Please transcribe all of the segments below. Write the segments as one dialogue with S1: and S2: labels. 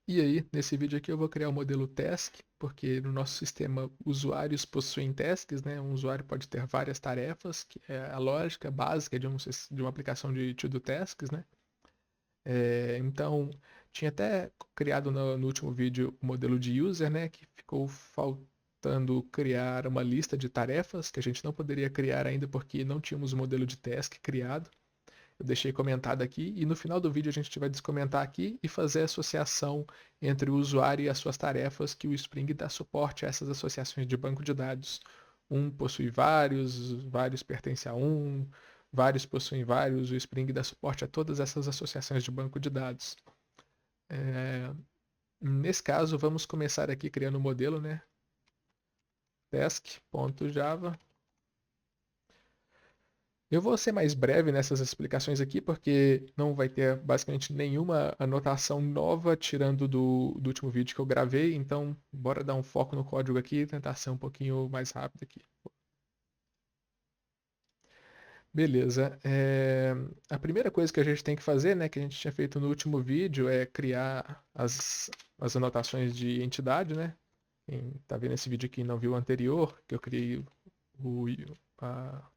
S1: E aí, nesse vídeo aqui eu vou criar o modelo task, porque no nosso sistema usuários possuem tasks, né? Um usuário pode ter várias tarefas, que é a lógica básica de uma aplicação de to-do tasks, né? Então, tinha até criado no último vídeo o modelo de user, né? Que ficou faltando criar uma lista de tarefas, que a gente não poderia criar ainda porque não tínhamos o modelo de task criado. Eu deixei comentado aqui e no final do vídeo a gente vai descomentar aqui e fazer a associação entre o usuário e as suas tarefas, que o Spring dá suporte a essas associações de banco de dados. Um possui vários, vários pertencem a um, vários possuem vários, o Spring dá suporte a todas essas associações de banco de dados. É, Nesse caso, vamos começar aqui criando o um modelo, né? Task.java. Eu vou ser mais breve nessas explicações aqui, porque não vai ter basicamente nenhuma anotação nova, tirando do último vídeo que eu gravei. Então, bora dar um foco no código aqui e tentar ser um pouquinho mais rápido aqui. Beleza. A primeira coisa que a gente tem que fazer, né, que a gente tinha feito no último vídeo, é criar as anotações de entidade, né? Quem tá vendo esse vídeo aqui e não viu o anterior, que eu criei o, a,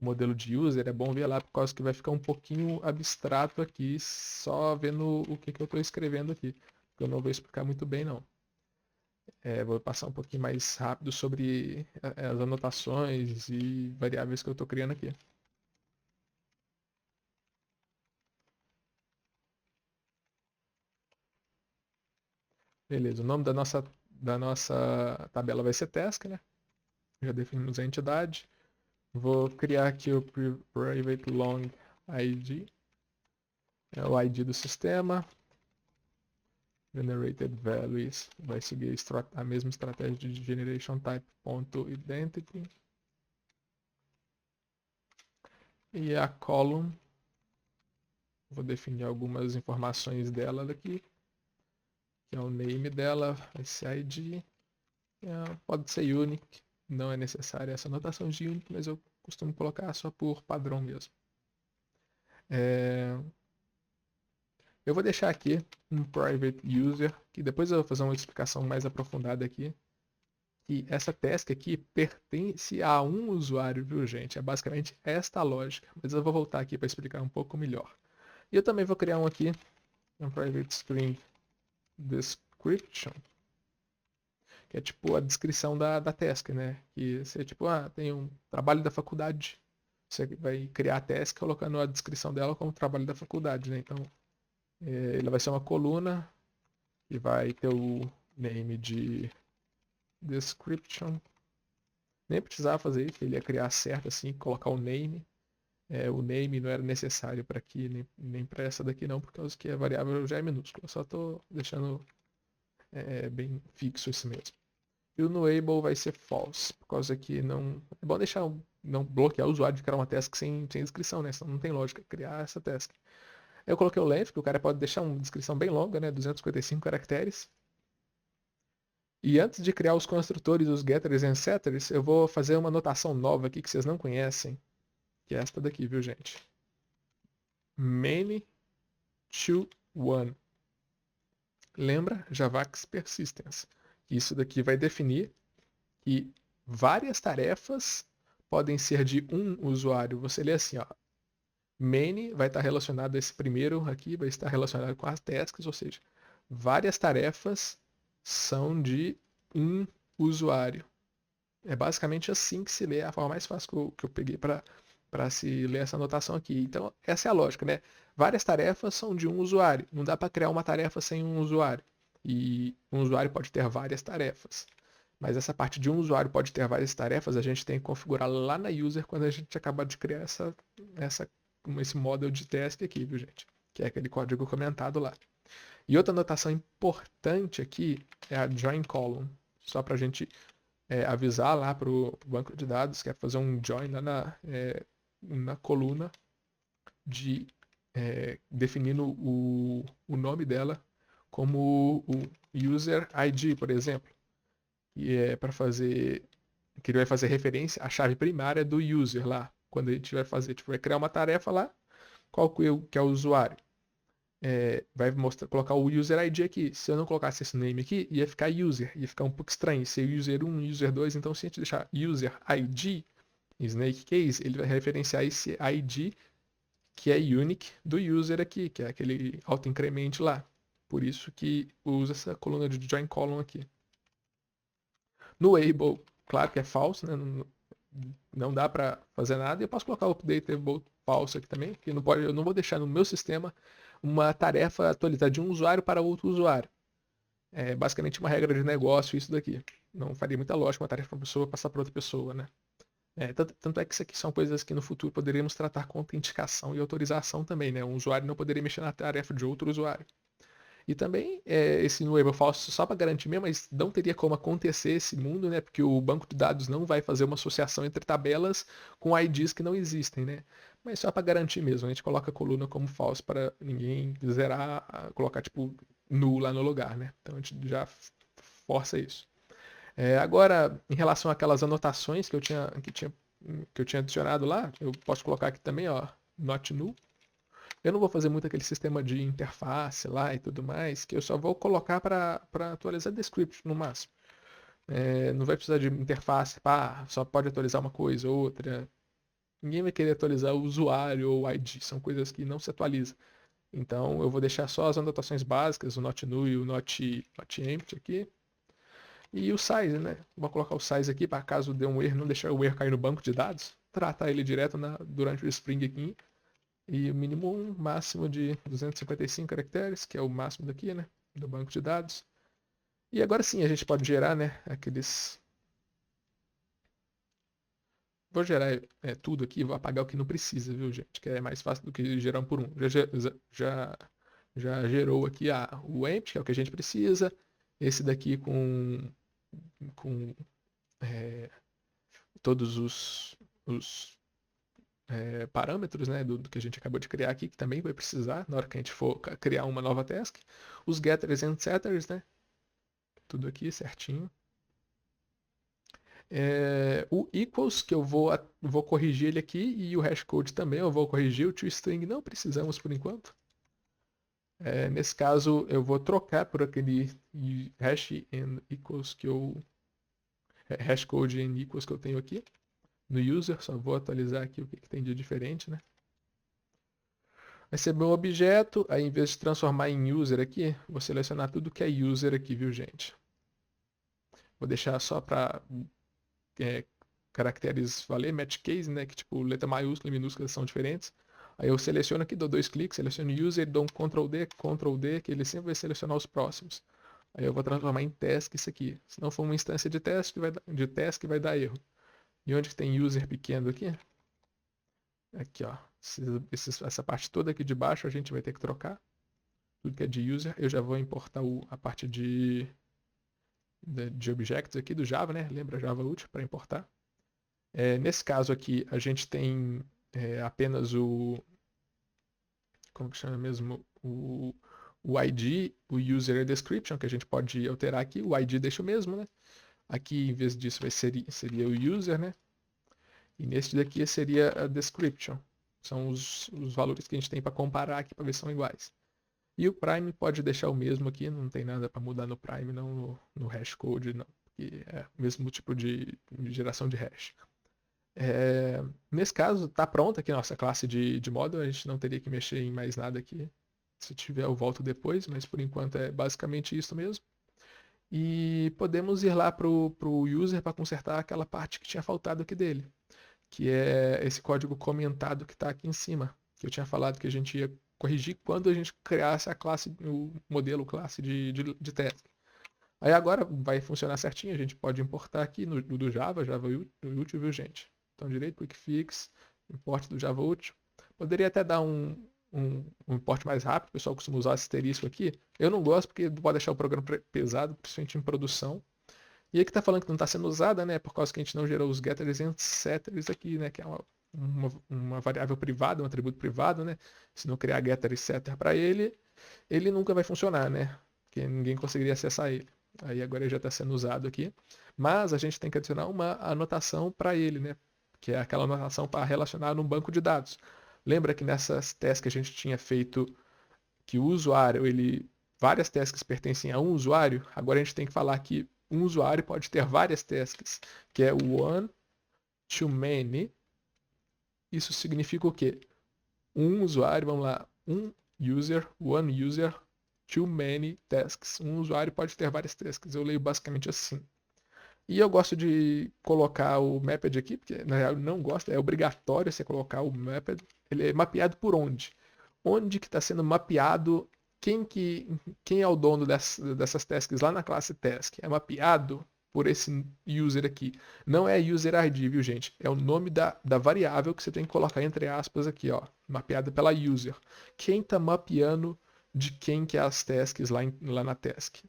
S1: modelo de user, é bom ver lá por causa que vai ficar um pouquinho abstrato aqui, só vendo o que eu estou escrevendo aqui. Eu não vou explicar muito bem, não. Vou passar um pouquinho mais rápido sobre as anotações e variáveis que eu estou criando aqui. Beleza, o nome da nossa tabela vai ser task, né? Já definimos a entidade. Vou criar aqui o private long ID, é o ID do sistema. Generated values vai seguir a mesma estratégia de generation type.identity. E a column, vou definir algumas informações dela daqui, que é o name dela, vai ser ID, pode ser unique, não é necessária essa anotação de unique, mas eu costumo colocar só por padrão mesmo. É, eu vou deixar aqui um private user, que depois eu vou fazer uma explicação mais aprofundada aqui, que essa task aqui pertence a um usuário, viu, gente? É basicamente esta a lógica, mas eu vou voltar aqui para explicar um pouco melhor. E eu também vou criar um aqui, um private string description, que é tipo a descrição da task, né? Que você, tipo, tem um trabalho da faculdade, você vai criar a task colocando a descrição dela como trabalho da faculdade, né? Então, ele vai ser uma coluna e vai ter o name de description. Nem precisava fazer isso, ele ia criar certo assim, colocar o name. O name não era necessário para aqui, nem para essa daqui não, por causa que a variável já é minúscula. Eu só estou deixando bem fixo isso mesmo. E o enable vai ser false, por causa que não. É bom deixar, não bloquear o usuário de criar uma task sem descrição, né? Senão não tem lógica criar essa task. Eu coloquei o length, que o cara pode deixar uma descrição bem longa, né? 255 caracteres. E antes de criar os construtores, os getters e setters, eu vou fazer uma anotação nova aqui que vocês não conhecem, que é esta daqui, viu, gente? Many to one. Lembra? Javax Persistence. Isso daqui vai definir que várias tarefas podem ser de um usuário. Você lê assim, ó. Many vai estar relacionado a esse primeiro aqui, vai estar relacionado com as tasks, ou seja, várias tarefas são de um usuário. É basicamente assim que se lê, a forma mais fácil que eu peguei para se ler essa anotação aqui. Então, essa é a lógica, né? Várias tarefas são de um usuário. Não dá para criar uma tarefa sem um usuário. E um usuário pode ter várias tarefas. Mas essa parte de um usuário pode ter várias tarefas, a gente tem que configurar lá na user quando a gente acabar de criar esse model de task aqui, viu, gente? Que é aquele código comentado lá. E outra anotação importante aqui é a join column. Só para a gente avisar lá para o banco de dados, que é fazer um join lá na coluna de definindo o nome dela como o user ID, por exemplo. E é para fazer que ele vai fazer referência à chave primária do user lá. Quando a gente vai fazer, tipo, vai criar uma tarefa lá, qual que é o usuário? vai mostrar, colocar o user ID aqui. Se eu não colocasse esse name aqui, ia ficar user, ia ficar um pouco estranho. Ser user 1, user 2, então se a gente deixar user ID, snake case, ele vai referenciar esse ID que é unique do user aqui, que é aquele auto-increment lá. Por isso que usa essa coluna de join column aqui. No able, claro que é falso, né? Não dá para fazer nada. E eu posso colocar o updatable falso aqui também, que não pode, eu não vou deixar no meu sistema uma tarefa atualizada de um usuário para outro usuário. É basicamente uma regra de negócio isso daqui. Não faria muita lógica uma tarefa para uma pessoa passar para outra pessoa, né? Tanto é que isso aqui são coisas que no futuro poderíamos tratar com autenticação e autorização também, né? Um usuário não poderia mexer na tarefa de outro usuário. E também esse enable falso só para garantir mesmo, mas não teria como acontecer esse mundo, né? Porque o banco de dados não vai fazer uma associação entre tabelas com IDs que não existem, né? Mas só para garantir mesmo, a gente coloca a coluna como falso para ninguém zerar, colocar tipo null lá no lugar, né? Então a gente já força isso. Agora, em relação àquelas anotações que eu tinha adicionado lá, eu posso colocar aqui também, ó, not null. Eu não vou fazer muito aquele sistema de interface lá e tudo mais, que eu só vou colocar para atualizar descript no máximo. Não vai precisar de interface, só pode atualizar uma coisa ou outra. Ninguém vai querer atualizar o usuário ou o ID, são coisas que não se atualizam. Então eu vou deixar só as anotações básicas, o not null e o not empty aqui. E o size, né? Vou colocar o size aqui para caso dê um erro, não deixar o erro cair no banco de dados. Tratar ele direto durante o Spring aqui. E o mínimo máximo de 255 caracteres, que é o máximo daqui, né? Do banco de dados. E agora sim a gente pode gerar, né? Aqueles. Vou gerar tudo aqui, vou apagar o que não precisa, viu, gente? Que é mais fácil do que gerar um por um. Já gerou aqui o empty, que é o que a gente precisa. Esse daqui com todos os parâmetros, né, do que a gente acabou de criar aqui, que também vai precisar na hora que a gente for criar uma nova task. Os getters and setters, né? Tudo aqui certinho. O equals, que eu vou corrigir ele aqui, e o hashcode também eu vou corrigir. O toString não precisamos por enquanto. Nesse caso, eu vou trocar por aquele hash and equals hashcode and equals que eu tenho aqui. No user, só vou atualizar aqui o que tem de diferente, né? Vai ser meu objeto, aí em vez de transformar em user aqui, vou selecionar tudo que é user aqui, viu, gente? Vou deixar só para caracteres valer, match case, né? Que tipo, letra maiúscula e minúscula são diferentes. Aí eu seleciono aqui, dou 2 cliques, seleciono user, dou um Ctrl D, que ele sempre vai selecionar os próximos. Aí eu vou transformar em task isso aqui. Se não for uma instância de task, vai dar erro. E onde que tem user pequeno aqui? Aqui, ó. Essa parte toda aqui de baixo a gente vai ter que trocar. Tudo que é de user. Eu já vou importar a parte de objects aqui do Java, né? Lembra Java útil para importar. Nesse caso aqui, a gente tem apenas como que chama mesmo? O ID, o user e a description, que a gente pode alterar aqui. O ID deixa o mesmo, né? Aqui, em vez disso, seria o user, né? E neste daqui seria a description. São os valores que a gente tem para comparar aqui para ver se são iguais. E o prime pode deixar o mesmo aqui, não tem nada para mudar no prime, não no hashcode, não. Porque é o mesmo tipo de geração de hash. Nesse caso, está pronta aqui a nossa classe de módulo, a gente não teria que mexer em mais nada aqui. Se tiver, eu volto depois, mas por enquanto é basicamente isso mesmo. E podemos ir lá para o user para consertar aquela parte que tinha faltado aqui dele, que é esse código comentado que está aqui em cima, que eu tinha falado que a gente ia corrigir quando a gente criasse a classe, o modelo classe de teste. Aí agora vai funcionar certinho, a gente pode importar aqui no do Java útil, viu, gente? Então direito, quick fix, import do Java útil. Poderia até dar um import mais rápido, o pessoal costuma usar asterisco aqui. Eu não gosto porque pode deixar o programa pesado, principalmente em produção. E aqui tá falando que não está sendo usada, né? Por causa que a gente não gerou os getters e setters aqui, né? Que é uma variável privada, um atributo privado, né? Se não criar getter e setter para ele nunca vai funcionar, né? Porque ninguém conseguiria acessar ele. Aí agora ele já está sendo usado aqui. Mas a gente tem que adicionar uma anotação para ele, né? Que é aquela anotação para relacionar num banco de dados. Lembra que nessas tasks que a gente tinha feito que o usuário, várias tasks pertencem a um usuário, agora a gente tem que falar que um usuário pode ter várias tasks, que é o one to many. Isso significa o quê? Um usuário, vamos lá, one user, too many tasks. Um usuário pode ter várias tasks. Eu leio basicamente assim. E eu gosto de colocar o mapped aqui, porque na real eu não gosto, é obrigatório você colocar o mapped. Ele é mapeado por onde? Onde que está sendo mapeado quem é o dono dessas tasks lá na classe task? É mapeado por esse user aqui. Não é user ID, viu, gente? É o nome da variável que você tem que colocar entre aspas aqui, ó. Mapeada pela user. Quem está mapeando de quem que é as tasks lá na task?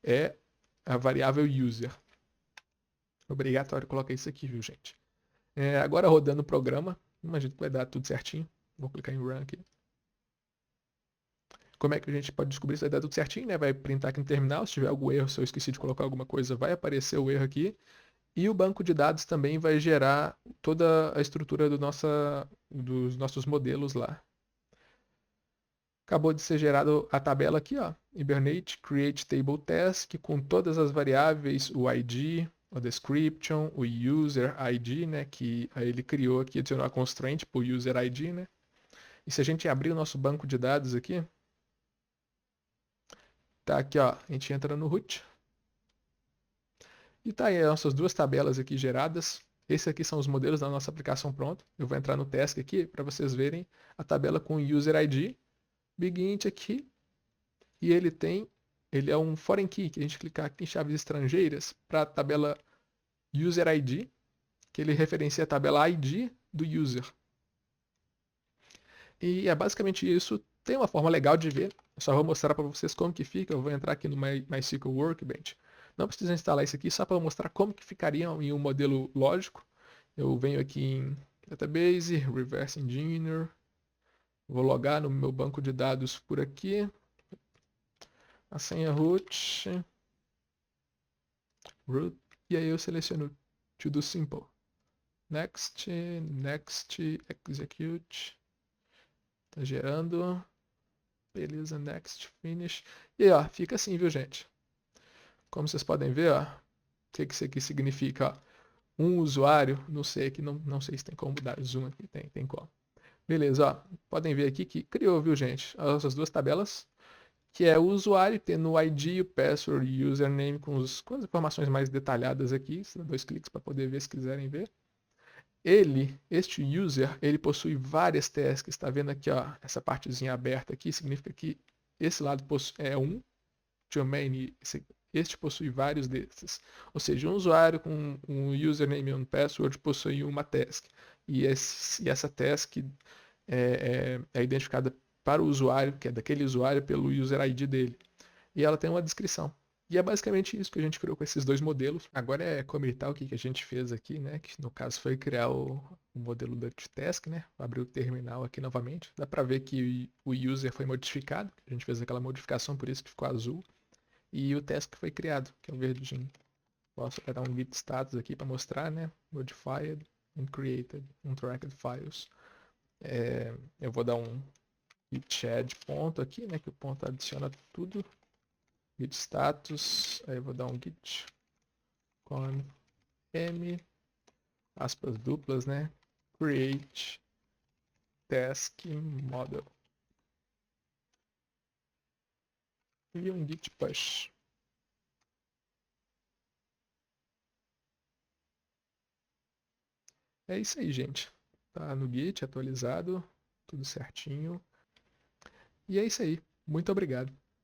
S1: É a variável user. Obrigatório colocar isso aqui, viu, gente? Agora rodando o programa, imagino que vai dar tudo certinho. Vou clicar em Run aqui. Como é que a gente pode descobrir se vai dar tudo certinho, né? Vai printar aqui no terminal. Se tiver algum erro, se eu esqueci de colocar alguma coisa, vai aparecer o erro aqui. E o banco de dados também vai gerar toda a estrutura dos nossos modelos lá. Acabou de ser gerado a tabela aqui, ó. Hibernate Create Table Task, com todas as variáveis, o ID, o description, o user ID, né? Que aí ele criou aqui, adicionou a constraint para o user ID, né? E se a gente abrir o nosso banco de dados aqui, tá aqui, ó. A gente entra no root. E tá aí as nossas duas tabelas aqui geradas. Esses aqui são os modelos da nossa aplicação pronta. Eu vou entrar no task aqui para vocês verem a tabela com o user ID. Big aqui. E ele é um foreign key, que a gente clicar aqui em chaves estrangeiras para a tabela user ID, que ele referencia a tabela ID do user. E é basicamente isso. Tem uma forma legal de ver. Eu só vou mostrar para vocês como que fica. Eu vou entrar aqui no MySQL Workbench. Não precisa instalar isso aqui, só para mostrar como que ficaria em um modelo lógico. Eu venho aqui em Database, Reverse Engineer. Vou logar no meu banco de dados por aqui. A senha root. E aí eu seleciono To Do Simple. Next, Execute. Tá gerando. Beleza, Next, Finish. E aí, ó, fica assim, viu, gente? Como vocês podem ver, ó, o que isso aqui significa, ó. Um usuário, não sei aqui, não sei se tem como mudar zoom aqui, tem como. Beleza, ó, podem ver aqui que criou, viu, gente, essas duas tabelas, que é o usuário tendo o ID, o password e o username com as informações mais detalhadas aqui, dois cliques para poder ver se quiserem ver. Este user, ele possui várias tasks, está vendo aqui, ó, essa partezinha aberta aqui, significa que esse lado é um domain, este possui vários desses. Ou seja, um usuário com um username e um password possui uma task. E essa task é identificada para o usuário, que é daquele usuário, pelo user ID dele. E ela tem uma descrição. E é basicamente isso que a gente criou com esses dois modelos. Agora é comentar o que a gente fez aqui, né? Que no caso foi criar o modelo da task, né? Vou abrir o terminal aqui novamente. Dá para ver que o user foi modificado. A gente fez aquela modificação, por isso que ficou azul. E o task foi criado, que é o verdinho. Posso dar um git status aqui para mostrar, né? Modified and created untracked files. Eu vou dar um git add ponto aqui, né? Que o ponto adiciona tudo. Git status, aí eu vou dar um git con m, aspas duplas, né? Create task model. E um git push. É isso aí, gente. Tá no Git atualizado, tudo certinho. E é isso aí. Muito obrigado.